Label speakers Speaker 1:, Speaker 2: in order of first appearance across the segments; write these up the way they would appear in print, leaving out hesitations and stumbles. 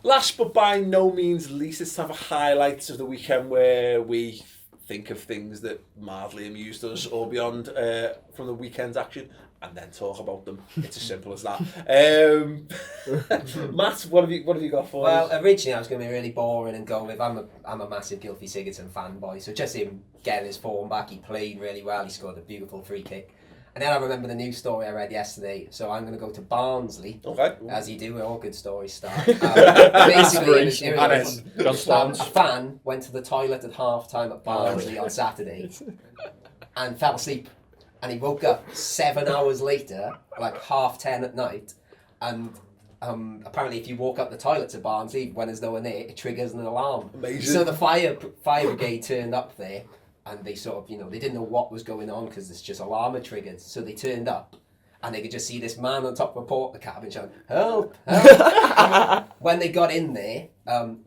Speaker 1: Last but by no means least, let's have a highlights of the weekend where we think of things that mildly amused us or beyond from the weekend's action, and then talk about them. It's as simple as that. Matt, what have you got for us?
Speaker 2: Well, originally I was going to be really boring and go with I'm a massive Gylfi Sigurdsson fanboy, so just him getting his form back, he played really well, he scored a beautiful free kick. And then I remember the news story I read yesterday, so I'm going to go to Barnsley, as you do with all good stories start. Basically, a fan went to the toilet at half-time at Barnsley on Saturday and fell asleep. And he woke up 7 hours later, like 10:30 at night, and apparently if you walk up the toilet to Barnsley when there's no one there, it triggers an alarm.
Speaker 1: Amazing.
Speaker 2: So the fire brigade turned up there, and they sort of, they didn't know what was going on because it's just alarm had triggered. So they turned up, and they could just see this man on top of a porta cabin shouting, "Help! Help!" When they got in there,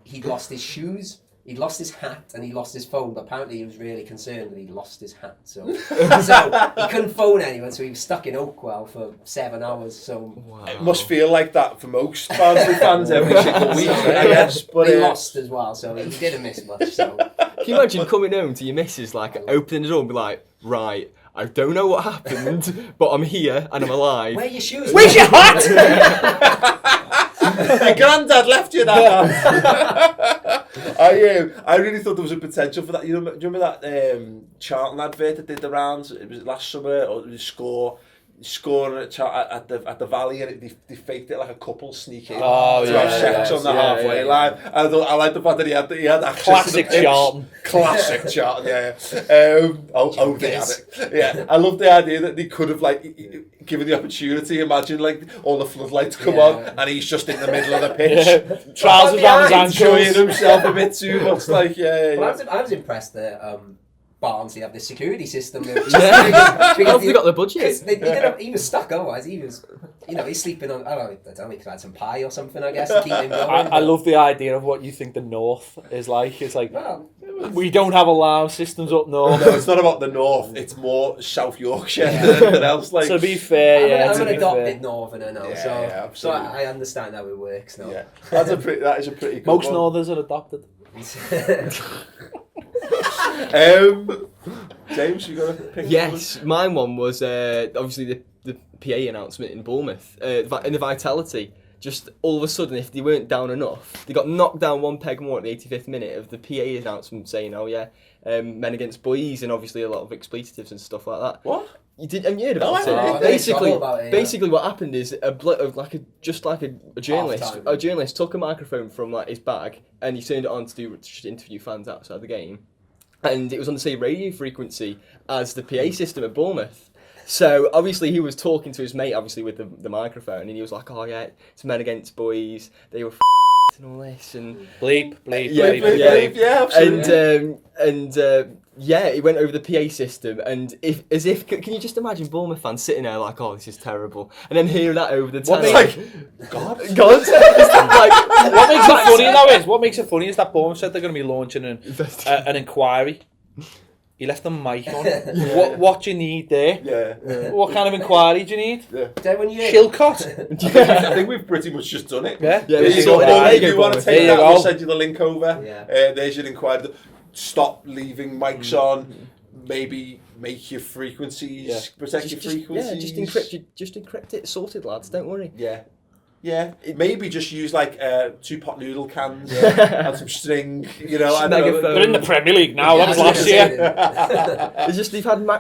Speaker 2: he'd lost his shoes. He'd lost his hat and he lost his phone, but apparently he was really concerned that he'd lost his hat. So he couldn't phone anyone, so he was stuck in Oakwell for 7 hours. So
Speaker 1: It must feel like that for most Barnsley fans every single week, I guess. But
Speaker 2: he lost as well, so he didn't miss much. So
Speaker 3: can you imagine coming home to your missus, like opening the door and be like, right, I don't know what happened, but I'm here and I'm alive.
Speaker 2: Where are your shoes?
Speaker 3: Where's your hat?
Speaker 1: Your granddad left you that hat. I really thought there was a potential for that. Do you remember that Charlton advert that did the rounds? It was last summer, or it was scoring at the Valley, and they faked it like a couple sneak in to have sex on the halfway line. I like the fact that he had access
Speaker 4: classic
Speaker 1: to the
Speaker 4: Charlton.
Speaker 1: Classic Charlton, yeah. They had it. Yeah, I love the idea that they could have given the opportunity. Imagine all the floodlights come on, and he's just in the middle of the pitch,
Speaker 4: trousers on his ankles,
Speaker 1: enjoying himself a bit too much.
Speaker 2: Well, I was impressed that Barnsley have the security system. Because
Speaker 3: they got the budget.
Speaker 2: He was stuck otherwise. He was, he's sleeping on. I don't know. He could have some pie or something, I guess, to keep him going.
Speaker 4: I love the idea of what you think the North is like. It's like, we don't have alarm systems up north.
Speaker 1: No, it's not about the North. It's more South Yorkshire than anything else.
Speaker 4: To be fair,
Speaker 2: I'm an adopted Northerner now, so I understand how it works now.
Speaker 1: Yeah. That is a pretty good
Speaker 4: Most
Speaker 1: one.
Speaker 4: Northerners are adopted.
Speaker 1: James, you got a pick?
Speaker 3: Yes, mine one was obviously the PA announcement in Bournemouth in the Vitality. Just all of a sudden, if they weren't down enough, they got knocked down one peg more at the 85th minute of the PA announcement saying, men against boys, and obviously a lot of expletives and stuff like that.
Speaker 1: What?
Speaker 3: You heard about it? Basically, what happened is a journalist took a microphone from his bag and he turned it on to interview fans outside the game, and it was on the same radio frequency as the PA system at Bournemouth. So obviously he was talking to his mate, obviously with the microphone, and he was like, "Oh yeah, it's men against boys. They were and all this and
Speaker 4: bleep,
Speaker 1: yeah, absolutely.
Speaker 3: And he went over the PA system, and can you just imagine Bournemouth fans sitting there like, "Oh, this is terrible," and then hearing that over the
Speaker 1: What
Speaker 3: God.
Speaker 4: What makes it funny is that Bournemouth said they're going to be launching an inquiry. He left the mic on. What do you need there?
Speaker 1: Yeah.
Speaker 4: What kind of inquiry do you need? Chilcott.
Speaker 1: I think we've pretty much just done it.
Speaker 4: Yeah.
Speaker 1: You want to take that? We'll send you the link over.
Speaker 2: Yeah.
Speaker 1: There's your inquiry. Stop leaving mics on. Maybe make your frequencies, protect your frequencies.
Speaker 3: Just encrypt it. Sorted, lads. Don't worry.
Speaker 1: Yeah, maybe just use 2 pot noodle cans and some string. I don't know.
Speaker 4: They're in the Premier League now. That was last year.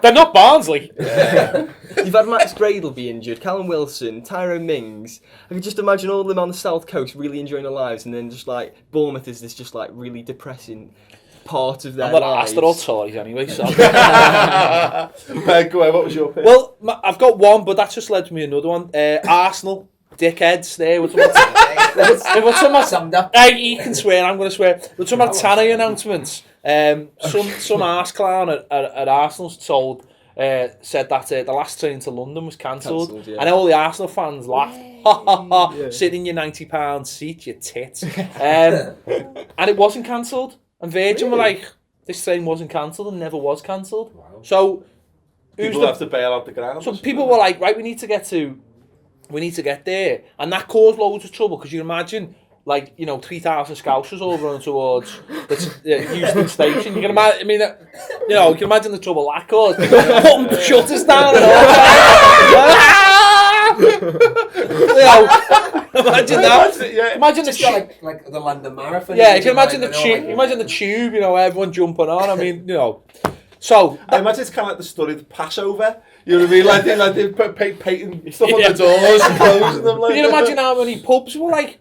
Speaker 4: They're not Barnsley.
Speaker 3: You've had Max Gradle be injured, Callum Wilson, Tyrone Mings. I can just imagine all of them on the south coast really enjoying their lives, and then just Bournemouth is this just really depressing part of their lives.
Speaker 4: I'm not asked at all toys anyway. So.
Speaker 1: Go ahead. What was your pick?
Speaker 4: Well, I've got one, but that just led to me another one. Arsenal. Dickheads there. What's
Speaker 2: summed up?
Speaker 4: You can swear, I'm going to swear. We're talking about Tanoy announcements. Some arse clown at Arsenal said that the last train to London was cancelled.
Speaker 3: Yeah.
Speaker 4: And all the Arsenal fans laughed. Sitting in your £90 seat, you tit. And it wasn't cancelled. And Virgin were like, this train wasn't cancelled and never was cancelled. Wow. So
Speaker 1: people have to bail out the ground.
Speaker 4: So people were like, right, we need to get there, and that caused loads of trouble because you imagine like, 3,000 Scousers all running towards the Euston Station. You can imagine, you can imagine the trouble that caused. Putting shutters down and all that. Imagine that.
Speaker 1: Yeah.
Speaker 4: Imagine the
Speaker 2: Just got like the London Marathon.
Speaker 4: Yeah, you can imagine the tube. Imagine the tube. Everyone jumping on. So
Speaker 1: I imagine it's kind of like the studied Passover. You know what I mean? Like they painting stuff on the doors and closing them. Like,
Speaker 4: you can imagine how many pubs were like,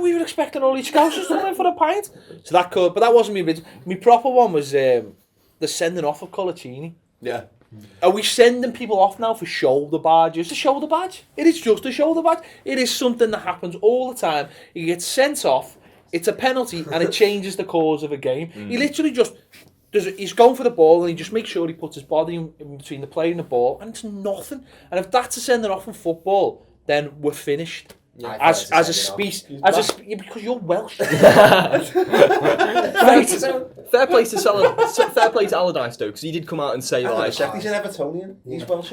Speaker 4: we were expecting all these Scousers to come in for a pint. So that could, but that wasn't me original. My proper one was the sending off of Colaccini.
Speaker 1: Yeah.
Speaker 4: Are we sending people off now for shoulder badges? A shoulder badge? It is just a shoulder badge. It is something that happens all the time. He gets sent off, it's a penalty, and it changes the course of a game. He literally just... He's going for the ball and he just makes sure he puts his body in between the player and the ball, and it's nothing. And if that's a sending off in football, then we're finished.
Speaker 2: Yeah,
Speaker 4: as a species, because you're Welsh.
Speaker 3: Fair play to Allardyce though, because he did come out and say like,
Speaker 1: he's an Evertonian. He's Welsh.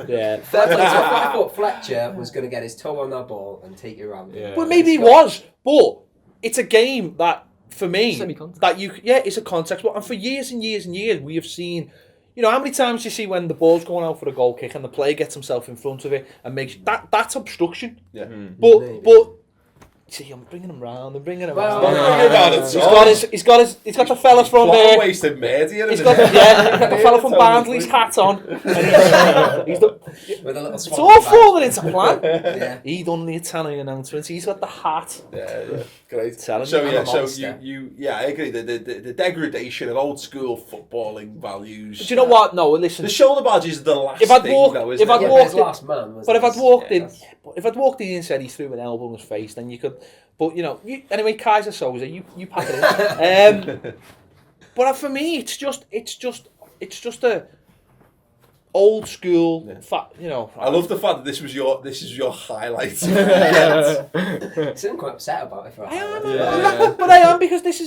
Speaker 4: Yeah.
Speaker 2: Fair play. I thought Fletcher was going to get his toe on that ball and take it around.
Speaker 3: Yeah.
Speaker 4: Well, maybe he was, but it's a game that, for me,
Speaker 3: Semi-contact.
Speaker 4: that it's a context. And for years and years and years, we have seen, how many times you see when the ball's going out for a goal kick and the player gets himself in front of it and makes that's obstruction.
Speaker 1: Yeah.
Speaker 4: But see, I'm bringing him round. I'm bringing him round. He's got the fella from there.
Speaker 1: Wasted media.
Speaker 4: He's got the fella from Barnsley's hat on. And he's
Speaker 2: With a little
Speaker 4: it's all falling into plan.
Speaker 2: Yeah.
Speaker 4: He done the Tanoy announcement. He's got the hat.
Speaker 1: Yeah, great.
Speaker 4: Telling
Speaker 1: So
Speaker 4: you,
Speaker 1: yeah,
Speaker 4: I'm a
Speaker 1: so
Speaker 4: monster.
Speaker 1: I agree. The degradation of old school footballing values.
Speaker 4: Do you know what? No, listen.
Speaker 1: The shoulder badge is the last
Speaker 4: If I'd
Speaker 1: thing,
Speaker 4: walked-
Speaker 1: though,
Speaker 4: if
Speaker 1: isn't
Speaker 4: I'd
Speaker 1: it?
Speaker 4: walked
Speaker 2: his
Speaker 4: in-
Speaker 2: last man was
Speaker 4: But if I'd
Speaker 2: this.
Speaker 4: walked
Speaker 2: Yeah,
Speaker 4: in, if I'd walked in and said he threw an elbow in his face, then you could. But anyway, Kaiser Soze, you pack it in. But for me, it's just a old school.
Speaker 1: I love the fact that this is your highlight.
Speaker 2: I'm quite upset about it. For
Speaker 4: I am,
Speaker 3: Yeah.
Speaker 4: but I am, because this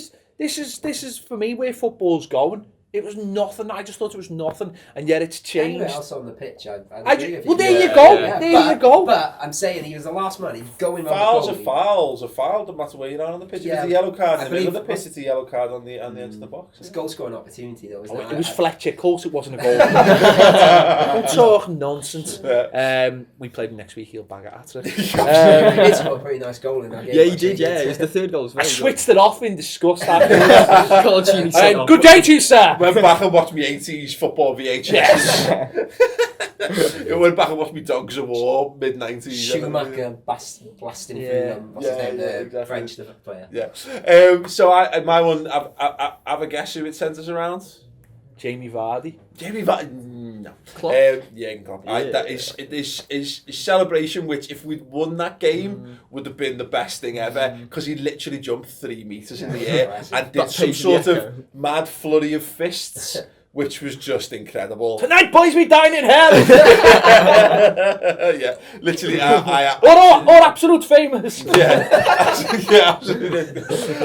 Speaker 4: is for me where football's going. It was nothing. I just thought it was nothing, and yet it's changed.
Speaker 2: Anywhere else on the pitch, I agree with you.
Speaker 4: Well, there you go.
Speaker 3: Yeah.
Speaker 4: There you go.
Speaker 2: But I'm saying he was the last man. He's going on
Speaker 1: Fouls
Speaker 2: the
Speaker 1: are
Speaker 2: goalie.
Speaker 1: fouls. A foul doesn't matter where you're on the pitch. If
Speaker 2: Yeah,
Speaker 1: it's a yellow card
Speaker 2: I
Speaker 1: in the middle of the
Speaker 2: believe-
Speaker 1: pitch, it's a yellow card on the end of the box.
Speaker 2: It's a goal scoring opportunity though, isn't it?
Speaker 4: It was Fletcher. Of course, it wasn't a goal. Don't talk nonsense. We played him next week. He'll bag it at us.
Speaker 2: He did score a pretty nice goal in that game.
Speaker 3: yeah, he
Speaker 2: actually.
Speaker 3: did. Yeah, it was the third goal.
Speaker 4: I switched it off in disgust afterwards.
Speaker 3: Colaccini sent off.
Speaker 4: Good day to you, sir.
Speaker 1: Went back and watched me 80s football VHS.
Speaker 4: Yes.
Speaker 1: It went back and watched me Dogs of War mid-90s.
Speaker 2: Schumacher blasting through them. What's his name? The
Speaker 1: exactly.
Speaker 2: French player.
Speaker 1: Yeah. So my one, I have a guess who it centres around.
Speaker 4: Jamie Vardy.
Speaker 1: Jamie Vardy. No.
Speaker 3: Klopp?
Speaker 1: Yeah, Klopp.
Speaker 3: Yeah.
Speaker 1: That is celebration, which if we'd won that game would have been the best thing ever, because he literally jumped 3 meters in the air and did
Speaker 3: That
Speaker 1: some
Speaker 3: pace
Speaker 1: sort
Speaker 3: the
Speaker 1: of
Speaker 3: echo.
Speaker 1: mad flurry of fists, which was just incredible.
Speaker 4: Tonight, boys, we dine in hell.
Speaker 1: Yeah, literally. I
Speaker 4: or absolute famous.
Speaker 1: yeah, absolutely.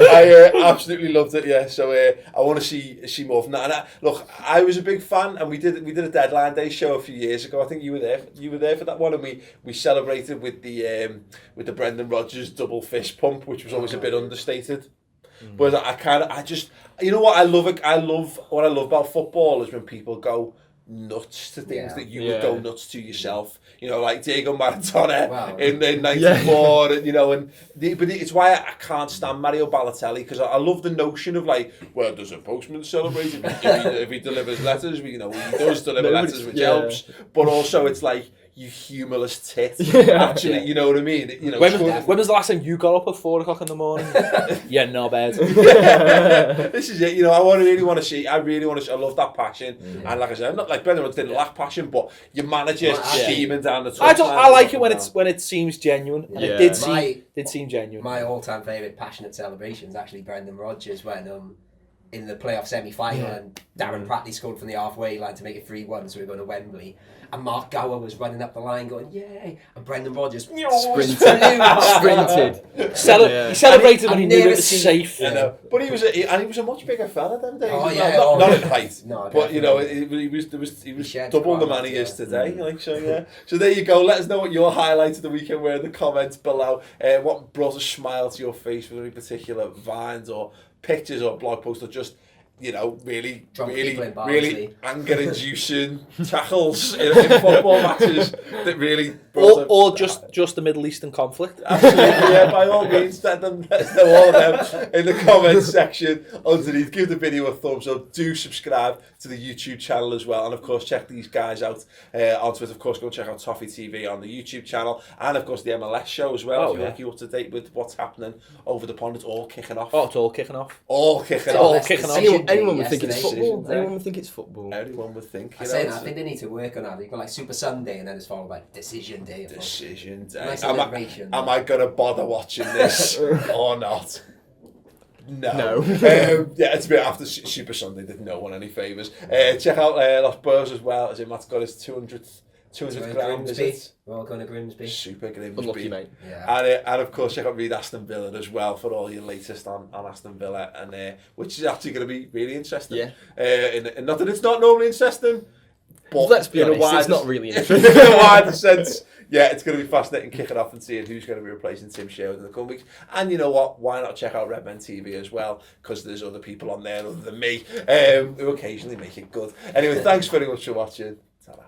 Speaker 1: I absolutely loved it. Yeah, so I want to see more from that. And look, I was a big fan, and we did a Deadline Day show a few years ago. I think you were there. You were there for that one, and we celebrated with the Brendan Rodgers double fist pump, which was always a bit understated. But I just, you know what I love? What I love about football is when people go nuts to things that you would go nuts to yourself. Like Diego Maradona in '94, but it's why I can't stand Mario Balotelli, because I love the notion of well, does a postman celebrate if he delivers letters? He does deliver letters, which helps. But also, it's like, you humorless tit. Actually, you know what I mean?
Speaker 4: When was the last time you got up at 4 o'clock in the morning? Yeah, no bed.
Speaker 1: This is it. I really want to see. I love that passion. And like I said, I'm not like Brendan Rodgers didn't lack passion, but your manager steaming down the touchline.
Speaker 4: I like it when it seems genuine, and it did seem genuine.
Speaker 2: My all-time favourite passionate celebration is actually Brendan Rodgers when in the playoff semi-final and Darren Pratley scored from the halfway line to make it 3-1, so we're going to Wembley. And Mark Gower was running up the line going, yay! And Brendan Rodgers
Speaker 3: Sprinted. Yeah.
Speaker 4: He celebrated when he
Speaker 2: I've
Speaker 4: knew it
Speaker 2: never
Speaker 4: was
Speaker 2: seen-
Speaker 4: safe.
Speaker 1: You know, but he was a much bigger fella them days.
Speaker 2: Oh,
Speaker 1: as
Speaker 2: yeah,
Speaker 1: well.
Speaker 2: oh,
Speaker 1: Not
Speaker 2: yeah.
Speaker 1: in height,
Speaker 2: No,
Speaker 1: but you know,
Speaker 2: definitely.
Speaker 1: he was
Speaker 2: shared
Speaker 1: double the
Speaker 2: quite a
Speaker 1: man he
Speaker 2: lot,
Speaker 1: is
Speaker 2: yeah.
Speaker 1: today. Like so, yeah. So there you go. Let us know what your highlights of the weekend were in the comments below. What brought a smile to your face with any particular vines or pictures or blog posts or just. You know, really anger-inducing tackles in football matches that really...
Speaker 4: Or just the Middle Eastern conflict.
Speaker 1: Absolutely, yeah, by all means, let us know all of them in the comments section underneath. Give the video a thumbs up. Do subscribe to the YouTube channel as well. And, of course, check these guys out on Twitter. Of course, go check out Toffee TV on the YouTube channel. And, of course, the MLS show as well. If you want to keep up to date with what's happening over the pond, it's all kicking off.
Speaker 4: Oh, it's all kicking off.
Speaker 1: All kicking
Speaker 4: all
Speaker 1: off.
Speaker 4: kicking off.
Speaker 3: Anyone would think it's football.
Speaker 1: Decisions,
Speaker 3: Anyone would think it's football.
Speaker 1: Everyone would think.
Speaker 2: I say that, I think they need to work on that. You've got like Super Sunday and then it's followed by Decision Day.
Speaker 1: Decision Day.
Speaker 2: Nice
Speaker 1: Am I going to bother watching this or not? No. Yeah, it's a bit after Super Sunday did no one any favours. Check out Los Burrs as well, as in Matt's got his 200th ground visit.
Speaker 2: We're all going to Grimsby.
Speaker 1: Super Grimsby.
Speaker 3: Unlucky, mate.
Speaker 2: Yeah.
Speaker 1: And of course check out Read Aston Villa as well for all your latest on Aston Villa, and which is actually going to be really interesting.
Speaker 3: Yeah.
Speaker 1: And not that it's not normally interesting, but
Speaker 3: Let's be
Speaker 1: in
Speaker 3: honest,
Speaker 1: a wider,
Speaker 3: it's not really
Speaker 1: in
Speaker 3: interesting.
Speaker 1: a wider sense. Yeah, it's going to be fascinating kicking off and seeing who's going to be replacing Tim Sherwood in the coming weeks. And you know what? Why not check out Redmen TV as well? Because there's other people on there other than me who occasionally make it good. Anyway, thanks very much for watching. Ta-ra.